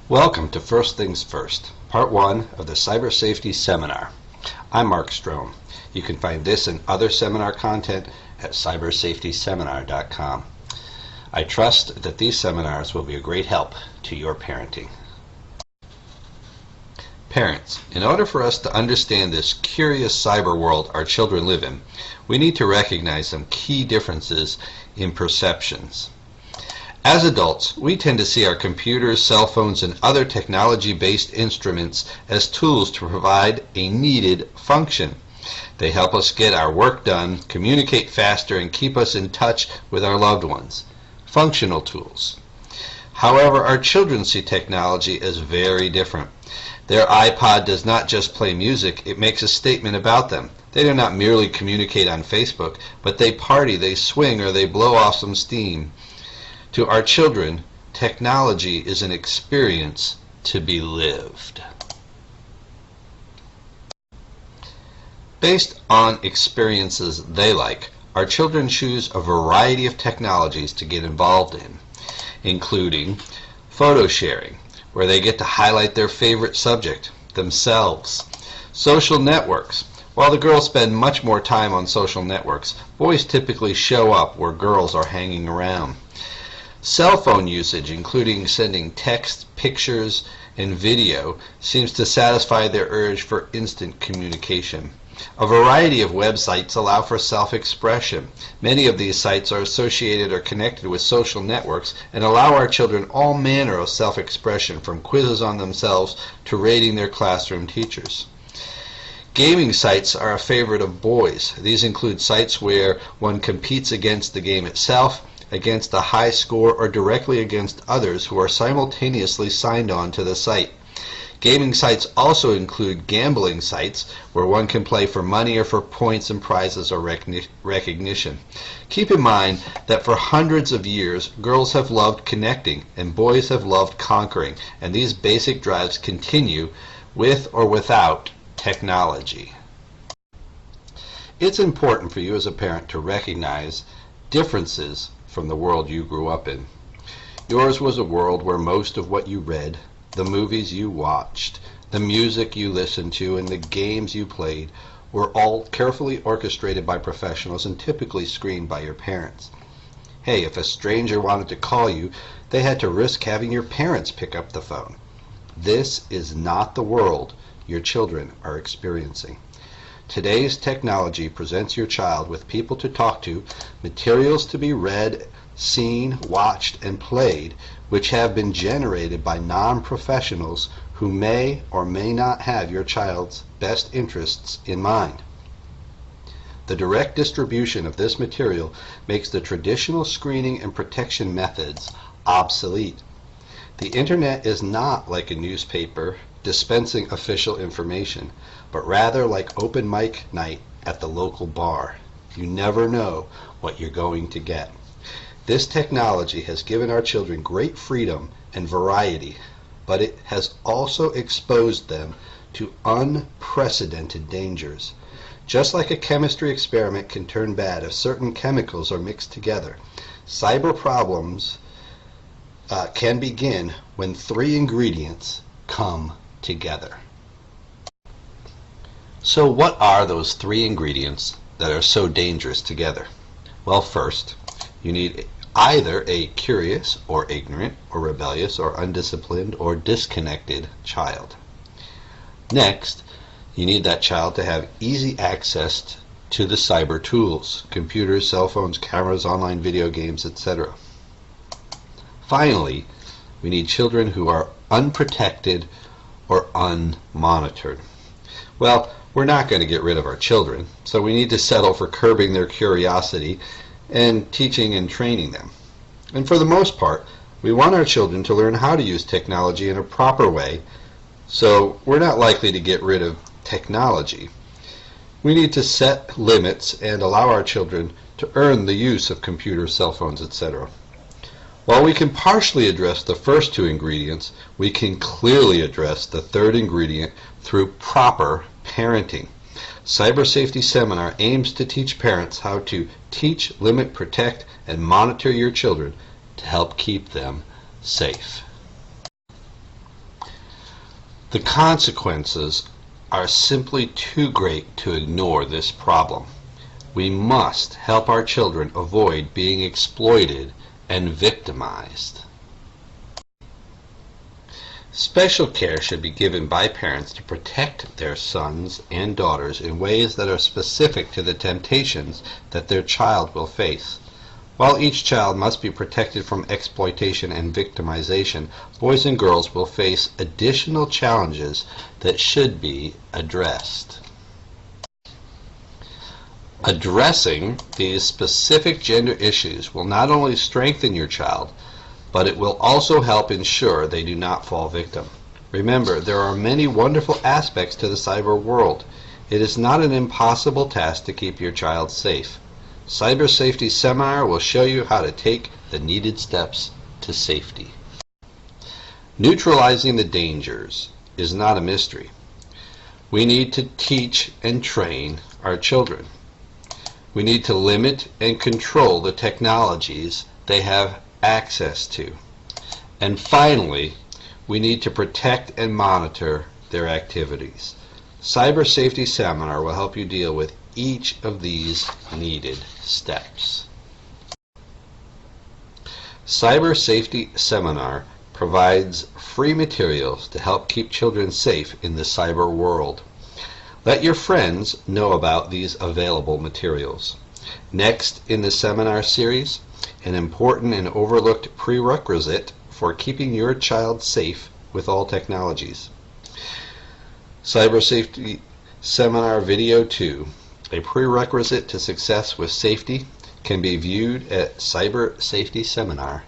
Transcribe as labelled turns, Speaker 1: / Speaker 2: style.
Speaker 1: Welcome to First Things First, Part 1 of the Cyber Safety Seminar. I'm Mark Strome. You can find this and other seminar content at cybersafetyseminar.com. I trust that these seminars will be a great help to your parenting. Parents, in order for us to understand this curious cyber world our children live in, we need to recognize some key differences in perceptions. As adults, we tend to see our computers, cell phones, and other technology-based instruments as tools to provide a needed function. They help us get our work done, communicate faster, and keep us in touch with our loved ones. Functional tools. However, our children see technology as very different. Their iPod does not just play music, it makes a statement about them. They do not merely communicate on Facebook, but they party, they swing, or they blow off some steam. To our children, technology is an experience to be lived. Based on experiences they like, our children choose a variety of technologies to get involved in, including photo sharing, where they get to highlight their favorite subject, themselves. Social networks. While the girls spend much more time on social networks, boys typically show up where girls are hanging around. Cell phone usage, including sending text, pictures, and video, seems to satisfy their urge for instant communication. A variety of websites allow for self-expression. Many of these sites are associated or connected with social networks and allow our children all manner of self-expression, from quizzes on themselves to rating their classroom teachers. Gaming sites are a favorite of boys. These include sites where one competes against the game itself, against a high score, or directly against others who are simultaneously signed on to the site. Gaming sites also include gambling sites where one can play for money or for points and prizes or recognition. Keep in mind that for hundreds of years, girls have loved connecting and boys have loved conquering, and these basic drives continue with or without technology. It's important for you as a parent to recognize differences from the world you grew up in. Yours was a world where most of what you read, the movies you watched, the music you listened to, and the games you played were all carefully orchestrated by professionals and typically screened by your parents. Hey, if a stranger wanted to call you, they had to risk having your parents pick up the phone. This is not the world your children are experiencing. Today's technology presents your child with people to talk to, materials to be read, seen, watched, and played, which have been generated by non-professionals who may or may not have your child's best interests in mind. The direct distribution of this material makes the traditional screening and protection methods obsolete. The internet is not like a newspaper dispensing official information, but rather like open mic night at the local bar. You never know what you're going to get. This technology has given our children great freedom and variety, but it has also exposed them to unprecedented dangers. Just like a chemistry experiment can turn bad if certain chemicals are mixed together, cyber problems can begin when three ingredients come together. So what are those three ingredients that are so dangerous together? Well, first, you need either a curious or ignorant or rebellious or undisciplined or disconnected child. Next, you need that child to have easy access to the cyber tools, computers, cell phones, cameras, online video games, etc. Finally, we need children who are unprotected or unmonitored. Well, we're not going to get rid of our children, so we need to settle for curbing their curiosity and teaching and training them. And for the most part, we want our children to learn how to use technology in a proper way, so we're not likely to get rid of technology. We need to set limits and allow our children to earn the use of computers, cell phones, etc. While we can partially address the first two ingredients, we can clearly address the third ingredient through proper parenting. Cyber Safety Seminar aims to teach parents how to teach, limit, protect, and monitor your children to help keep them safe. The consequences are simply too great to ignore this problem. We must help our children avoid being exploited and victimized. Special care should be given by parents to protect their sons and daughters in ways that are specific to the temptations that their child will face. While each child must be protected from exploitation and victimization, boys and girls will face additional challenges that should be addressed. Addressing these specific gender issues will not only strengthen your child, but it will also help ensure they do not fall victim. Remember, there are many wonderful aspects to the cyber world. It is not an impossible task to keep your child safe. Cyber Safety Seminar will show you how to take the needed steps to safety. Neutralizing the dangers is not a mystery. We need to teach and train our children. We need to limit and control the technologies they have access to. And finally, we need to protect and monitor their activities. Cyber Safety Seminar will help you deal with each of these needed steps. Cyber Safety Seminar provides free materials to help keep children safe in the cyber world. Let your friends know about these available materials. Next in the seminar series, an important and overlooked prerequisite for keeping your child safe with all technologies. Cyber Safety Seminar Video 2, a prerequisite to success with safety, can be viewed at cybersafetyseminar.com.